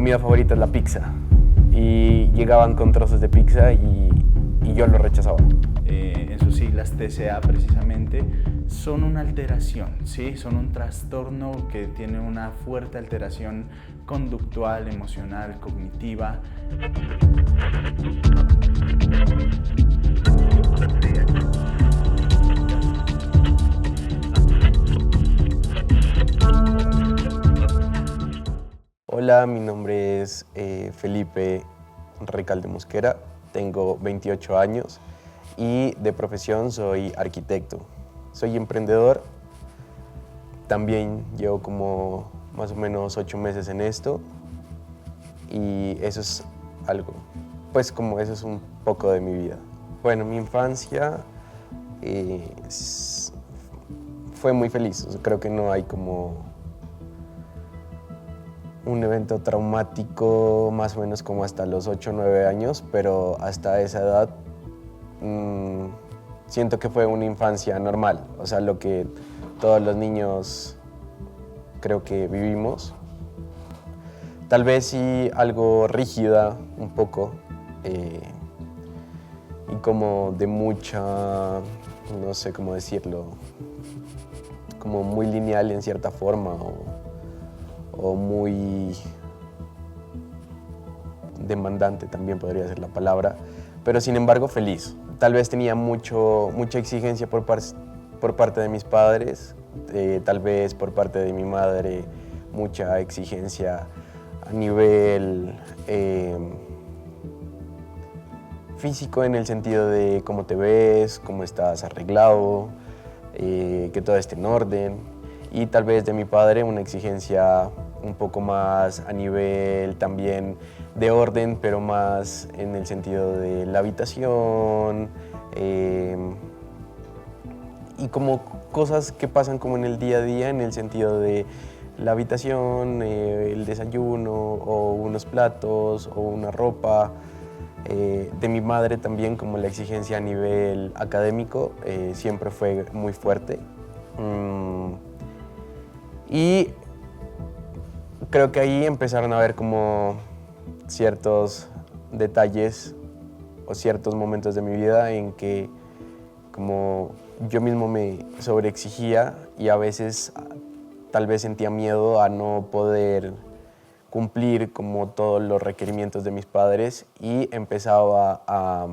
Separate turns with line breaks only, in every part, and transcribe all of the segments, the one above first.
comida favorita es la pizza. Y llegaban con trozos de pizza y yo lo rechazaba.
En sus siglas TCA precisamente, son una alteración, ¿sí? Son un trastorno que tiene una fuerte alteración conductual, emocional, cognitiva.
Hola, mi nombre es Felipe Recalde Mosquera, tengo 28 años y de profesión soy arquitecto. Soy emprendedor, también llevo como más o menos 8 meses en esto y eso es algo, pues como eso es un poco de mi vida. Bueno, mi infancia fue muy feliz, o sea, creo que no hay como un evento traumático más o menos como hasta los 8 o 9 años, pero hasta esa edad siento que fue una infancia normal, o sea, lo que todos los niños creo que vivimos. Tal vez sí algo rígida un poco y como de mucha, no sé cómo decirlo, como muy lineal en cierta forma o muy demandante también podría ser la palabra, pero sin embargo feliz. Tal vez tenía mucha exigencia por parte de mis padres, tal vez por parte de mi madre mucha exigencia a nivel físico en el sentido de cómo te ves, cómo estás arreglado, que todo esté en orden, y tal vez de mi padre una exigencia un poco más a nivel también de orden, pero más en el sentido de la habitación y como cosas que pasan como en el día a día, en el sentido de la habitación, el desayuno o unos platos o una ropa. De mi madre también como la exigencia a nivel académico siempre fue muy fuerte. Y creo que ahí empezaron a ver como ciertos detalles o ciertos momentos de mi vida en que como yo mismo me sobreexigía y a veces tal vez sentía miedo a no poder cumplir como todos los requerimientos de mis padres y empezaba a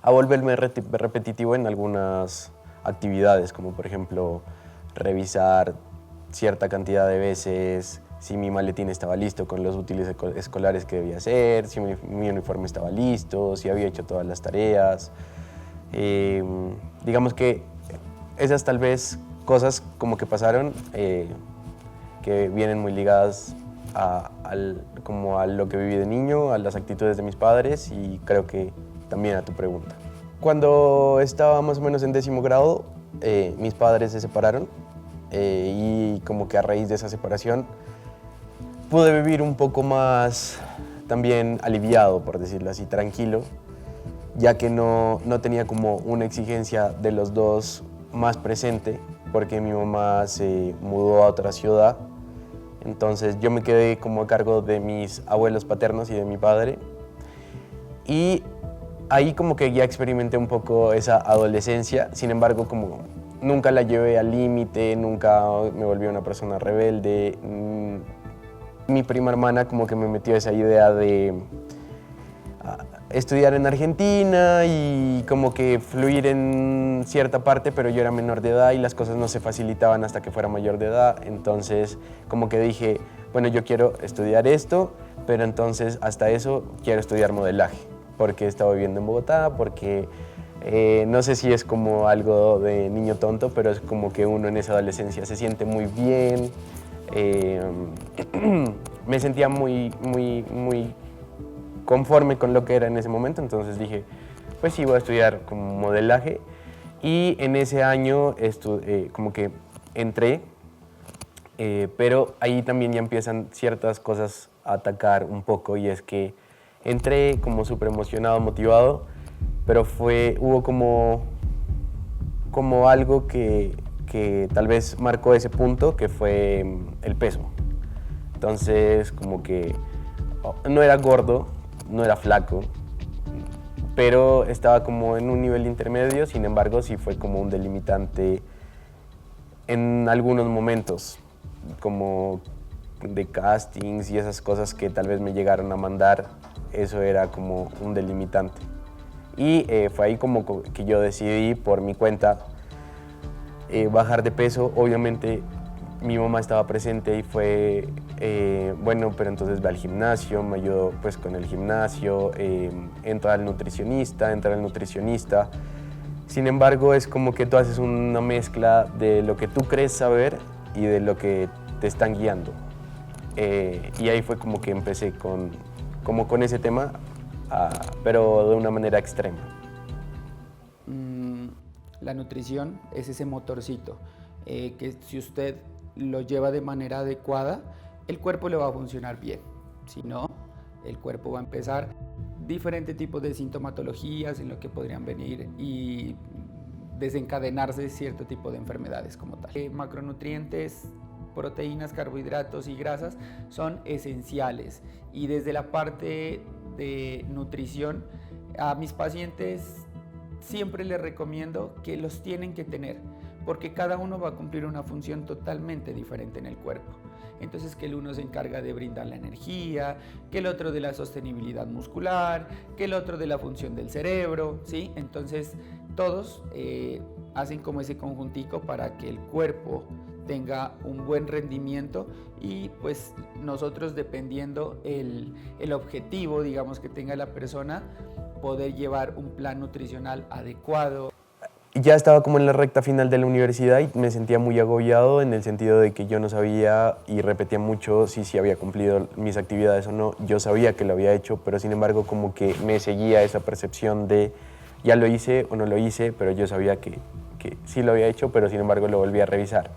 volverme repetitivo en algunas actividades, como por ejemplo revisar cierta cantidad de veces si mi maletín estaba listo con los útiles escolares que debía hacer, si mi uniforme estaba listo, si había hecho todas las tareas. Digamos que esas tal vez cosas como que pasaron que vienen muy ligadas como a lo que viví de niño, a las actitudes de mis padres y creo que también a tu pregunta. Cuando estaba más o menos en 10º grado, mis padres se separaron y como que a raíz de esa separación pude vivir un poco más también aliviado, por decirlo así, tranquilo, ya que no tenía como una exigencia de los dos más presente, porque mi mamá se mudó a otra ciudad. Entonces yo me quedé como a cargo de mis abuelos paternos y de mi padre. Y ahí como que ya experimenté un poco esa adolescencia, sin embargo como nunca la llevé al límite, nunca me volví una persona rebelde. Mi prima hermana como que me metió esa idea de estudiar en Argentina y como que fluir en cierta parte, pero yo era menor de edad y las cosas no se facilitaban hasta que fuera mayor de edad. Entonces como que dije, bueno, yo quiero estudiar esto, pero entonces hasta eso quiero estudiar modelaje, porque estaba viviendo en Bogotá, porque no sé si es como algo de niño tonto, pero es como que uno en esa adolescencia se siente muy bien. Me sentía muy conforme con lo que era en ese momento, entonces dije, pues sí, voy a estudiar como modelaje y en ese año como que entré, pero ahí también ya empiezan ciertas cosas a atacar un poco y es que entré como súper emocionado, motivado, pero hubo como algo que tal vez marcó ese punto, que fue el peso. Entonces, como que no era gordo, no era flaco, pero estaba como en un nivel intermedio. Sin embargo, sí fue como un delimitante en algunos momentos, como de castings y esas cosas que tal vez me llegaron a mandar. Eso era como un delimitante. Y fue ahí como que yo decidí por mi cuenta bajar de peso. Obviamente mi mamá estaba presente y fue, bueno, pero entonces ve al gimnasio, me ayudó pues con el gimnasio, entra al nutricionista. Sin embargo, es como que tú haces una mezcla de lo que tú crees saber y de lo que te están guiando. Y ahí fue como que empecé con ese tema, pero de una manera extrema.
La nutrición es ese motorcito que si usted lo lleva de manera adecuada, el cuerpo le va a funcionar bien. Si no, el cuerpo va a empezar diferentes tipos de sintomatologías en lo que podrían venir y desencadenarse cierto tipo de enfermedades como tal. Macronutrientes, proteínas, carbohidratos y grasas son esenciales, y desde la parte de nutrición a mis pacientes siempre les recomiendo que los tienen que tener, porque cada uno va a cumplir una función totalmente diferente en el cuerpo. Entonces, que el uno se encarga de brindar la energía, que el otro de la sostenibilidad muscular, que el otro de la función del cerebro, ¿sí? Entonces, todos hacen como ese conjuntico para que el cuerpo tenga un buen rendimiento, y pues nosotros, dependiendo el objetivo, digamos, que tenga la persona, poder llevar un plan nutricional adecuado.
Ya estaba como en la recta final de la universidad y me sentía muy agobiado en el sentido de que yo no sabía y repetía mucho si había cumplido mis actividades o no. Yo sabía que lo había hecho, pero sin embargo como que me seguía esa percepción de ya lo hice o no lo hice, pero yo sabía que sí lo había hecho, pero sin embargo lo volví a revisar.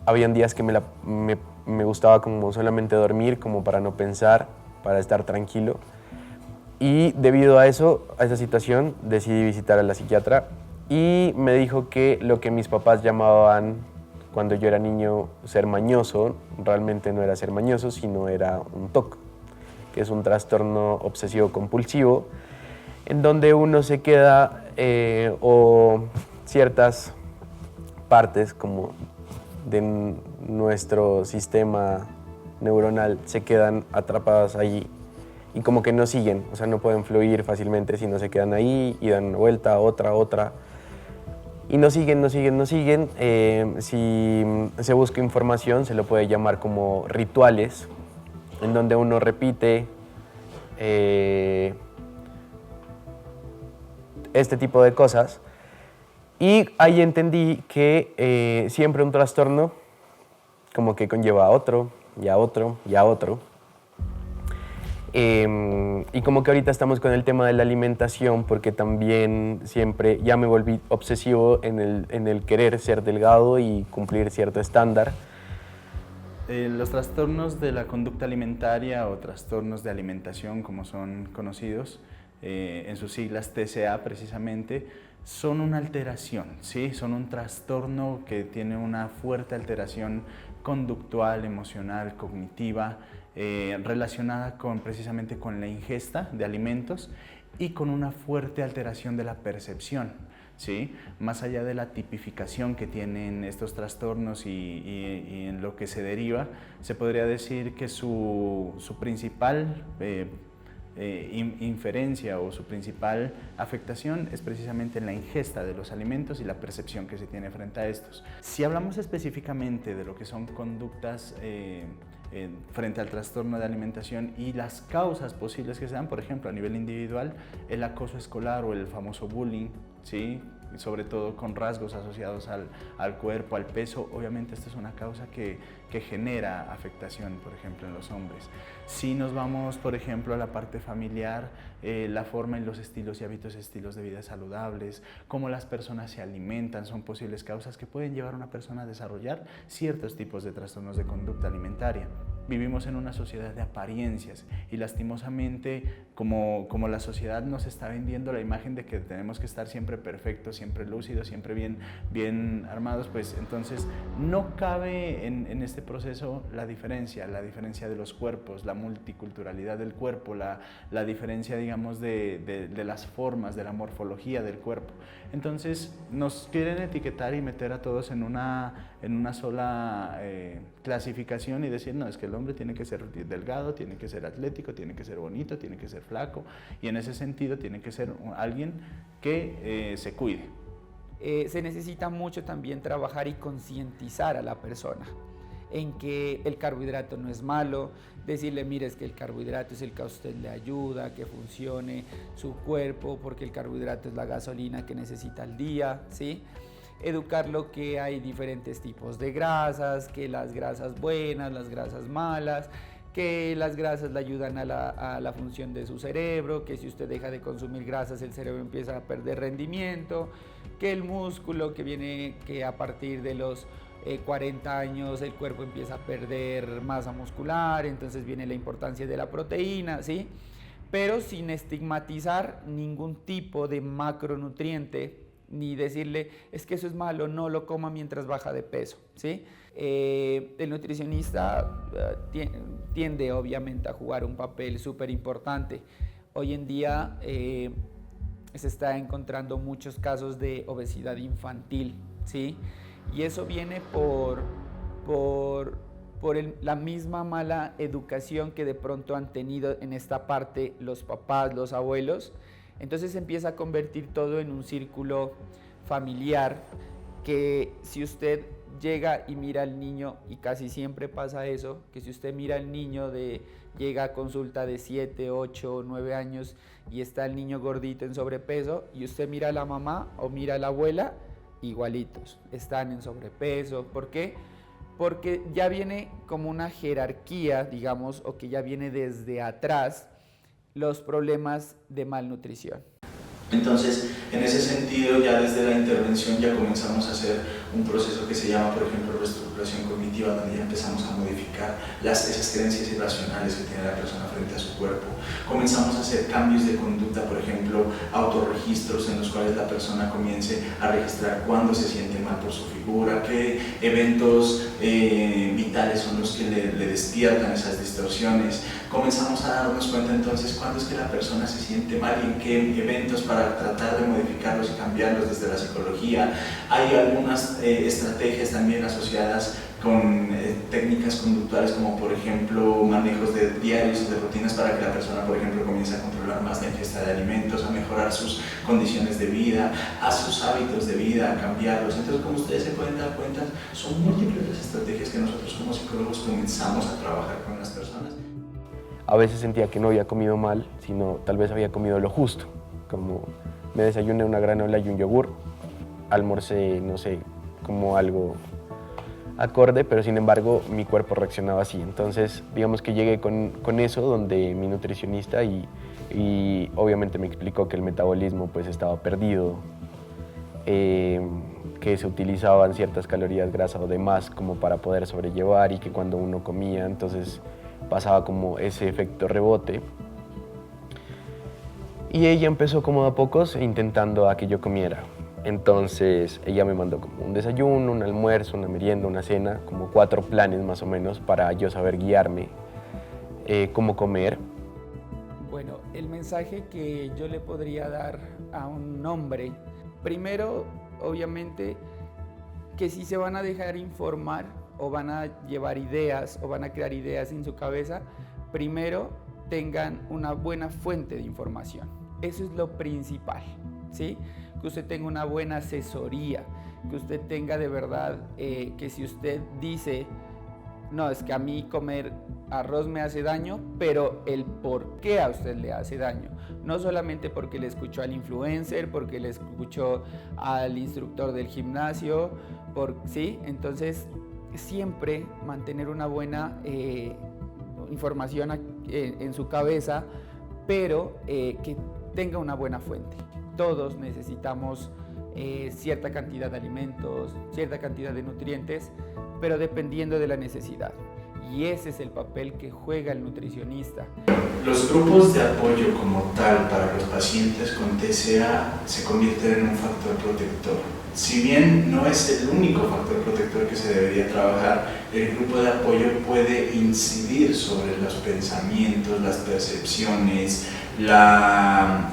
Habían días que me gustaba como solamente dormir, como para no pensar, para estar tranquilo. Y debido a eso, a esa situación, decidí visitar a la psiquiatra y me dijo que lo que mis papás llamaban cuando yo era niño ser mañoso, realmente no era ser mañoso, sino era un TOC, que es un trastorno obsesivo compulsivo, en donde uno se queda o ciertas partes como de nuestro sistema neuronal se quedan atrapadas allí y como que no siguen, o sea, no pueden fluir fácilmente, sino se quedan ahí y dan una vuelta, otra, y no siguen. Si se busca información, se lo puede llamar como rituales, en donde uno repite este tipo de cosas. Y ahí entendí que siempre un trastorno como que conlleva a otro, y a otro, y a otro. Y como que ahorita estamos con el tema de la alimentación, porque también siempre ya me volví obsesivo en el querer ser delgado y cumplir cierto estándar.
Los trastornos de la conducta alimentaria o trastornos de alimentación, como son conocidos, en sus siglas TCA precisamente, son una alteración, ¿sí? Son un trastorno que tiene una fuerte alteración conductual, emocional, cognitiva, relacionada precisamente con la ingesta de alimentos y con una fuerte alteración de la percepción, ¿sí? Más allá de la tipificación que tienen estos trastornos y en lo que se deriva, se podría decir que su principal inferencia o su principal afectación es precisamente en la ingesta de los alimentos y la percepción que se tiene frente a estos. Si hablamos específicamente de lo que son conductas frente al trastorno de alimentación y las causas posibles que se dan, por ejemplo, a nivel individual, el acoso escolar o el famoso bullying, ¿sí? Sobre todo con rasgos asociados al cuerpo, al peso, obviamente esta es una causa que genera afectación, por ejemplo, en los hombres. Si nos vamos, por ejemplo, a la parte familiar, la forma y los estilos y hábitos, estilos de vida saludables, cómo las personas se alimentan, son posibles causas que pueden llevar a una persona a desarrollar ciertos tipos de trastornos de conducta alimentaria. Vivimos en una sociedad de apariencias y lastimosamente como la sociedad nos está vendiendo la imagen de que tenemos que estar siempre perfectos siempre lúcidos, siempre bien armados, pues entonces no cabe en este proceso la diferencia de los cuerpos, la multiculturalidad del cuerpo, la diferencia, digamos, de las formas, de la morfología del cuerpo. Entonces nos quieren etiquetar y meter a todos en una sola clasificación y decir, no, es que el hombre tiene que ser delgado, tiene que ser atlético, tiene que ser bonito, tiene que ser flaco, y en ese sentido tiene que ser alguien que se cuide.
Se necesita mucho también trabajar y concientizar a la persona en que el carbohidrato no es malo, decirle, mire, es que el carbohidrato es el que a usted le ayuda a que funcione su cuerpo, porque el carbohidrato es la gasolina que necesita al día, ¿sí? Educarlo que hay diferentes tipos de grasas, que las grasas buenas, las grasas malas, que las grasas le ayudan a la función de su cerebro, que si usted deja de consumir grasas el cerebro empieza a perder rendimiento, que el músculo que a partir de los 40 años el cuerpo empieza a perder masa muscular, entonces viene la importancia de la proteína, ¿sí? Pero sin estigmatizar ningún tipo de macronutriente, ni decirle, es que eso es malo, no lo coma mientras baja de peso, ¿sí? El nutricionista tiende obviamente a jugar un papel súper importante. Hoy en día se está encontrando muchos casos de obesidad infantil, ¿sí? Y eso viene por la misma mala educación que de pronto han tenido en esta parte los papás, los abuelos. Entonces se empieza a convertir todo en un círculo familiar que si usted llega y mira al niño, y casi siempre pasa eso, que si usted mira al niño llega a consulta de 7, 8, 9 años y está el niño gordito en sobrepeso, y usted mira a la mamá o mira a la abuela, igualitos, están en sobrepeso. ¿Por qué? Porque ya viene como una jerarquía, digamos, o que ya viene desde atrás los problemas de malnutrición.
Entonces, en ese sentido, ya desde la intervención ya comenzamos a hacer un proceso que se llama, por ejemplo, reestructuración cognitiva, donde ya empezamos a modificar esas creencias irracionales que tiene la persona frente a su cuerpo. Comenzamos a hacer cambios de conducta, por ejemplo, autorregistros en los cuales la persona comience a registrar cuándo se siente mal por su figura, qué eventos vitales son los que le despiertan esas distorsiones. Comenzamos a darnos cuenta entonces cuándo es que la persona se siente mal y en qué eventos para tratar de modificarlos y cambiarlos desde la psicología. Hay algunas estrategias también asociadas con técnicas conductuales como por ejemplo manejos de diarios y de rutinas para que la persona por ejemplo comience a controlar más la ingesta de alimentos, a mejorar sus condiciones de vida, a sus hábitos de vida, a cambiarlos. Entonces, como ustedes se pueden dar cuenta, son múltiples las estrategias que nosotros como psicólogos comenzamos a trabajar con las personas.
A veces sentía que no había comido mal, sino tal vez había comido lo justo, como me desayuné una granola y un yogur, almorcé, no sé, como algo acorde, pero sin embargo mi cuerpo reaccionaba así. Entonces, digamos que llegué con eso donde mi nutricionista y obviamente me explicó que el metabolismo pues estaba perdido, que se utilizaban ciertas calorías grasa o demás como para poder sobrellevar, y que cuando uno comía entonces pasaba como ese efecto rebote. Y ella empezó como de a pocos intentando a que yo comiera. Entonces ella me mandó como un desayuno, un almuerzo, una merienda, una cena, como 4 planes más o menos para yo saber guiarme cómo comer.
Bueno, el mensaje que yo le podría dar a un hombre, primero, obviamente, que si se van a dejar informar o van a llevar ideas o van a crear ideas en su cabeza, primero tengan una buena fuente de información. Eso es lo principal, ¿sí? Que usted tenga una buena asesoría, que usted tenga de verdad, que si usted dice, no, es que a mí comer arroz me hace daño, pero el por qué a usted le hace daño. No solamente porque le escuchó al influencer, porque le escuchó al instructor del gimnasio, ¿sí? Entonces, siempre mantener una buena información en su cabeza, pero que tenga una buena fuente. Todos necesitamos cierta cantidad de alimentos, cierta cantidad de nutrientes, pero dependiendo de la necesidad. Y ese es el papel que juega el nutricionista.
Los grupos de apoyo como tal para los pacientes con TCA se convierten en un factor protector. Si bien no es el único factor protector que se debería trabajar, el grupo de apoyo puede incidir sobre los pensamientos, las percepciones, la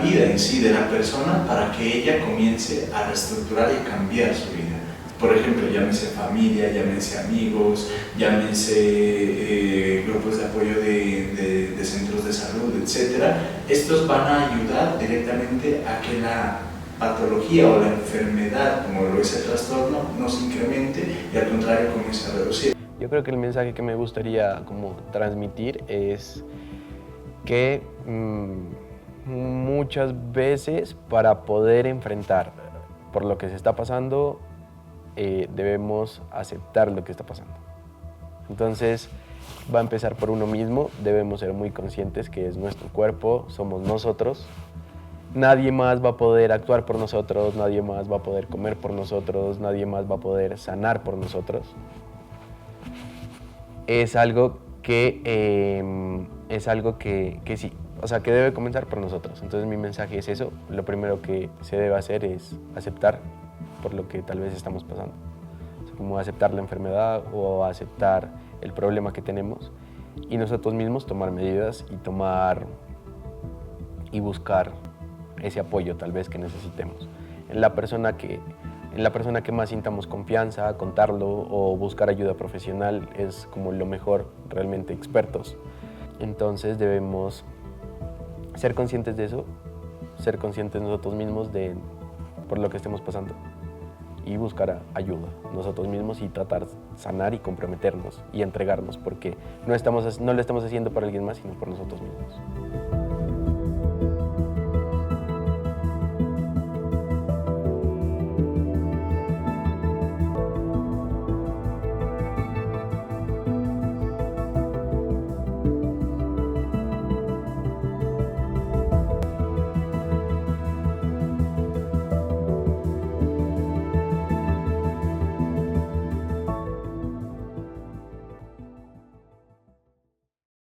vida en sí de la persona para que ella comience a reestructurar y cambiar su vida. Por ejemplo, llámese familia, llámese amigos, llámese grupos de apoyo de centros de salud, etc. Estos van a ayudar directamente a que la patología o la enfermedad, como lo es el trastorno, no se incremente y al contrario comience a reducir.
Yo creo que el mensaje que me gustaría como transmitir es que muchas veces para poder enfrentar por lo que se está pasando, debemos aceptar lo que está pasando. Entonces va a empezar por uno mismo, debemos ser muy conscientes que es nuestro cuerpo, somos nosotros. Nadie más va a poder actuar por nosotros, nadie más va a poder comer por nosotros, nadie más va a poder sanar por nosotros. Es algo que sí, o sea, que debe comenzar por nosotros. Entonces mi mensaje es eso, lo primero que se debe hacer es aceptar por lo que tal vez estamos pasando. O sea, como aceptar la enfermedad o aceptar el problema que tenemos y nosotros mismos tomar medidas y buscar ese apoyo tal vez que necesitemos. En la persona que más sintamos confianza, contarlo o buscar ayuda profesional es como lo mejor, realmente expertos. Entonces debemos ser conscientes de eso, ser conscientes nosotros mismos por lo que estemos pasando y buscar ayuda nosotros mismos y tratar de sanar y comprometernos y entregarnos porque no lo estamos haciendo por alguien más, sino por nosotros mismos.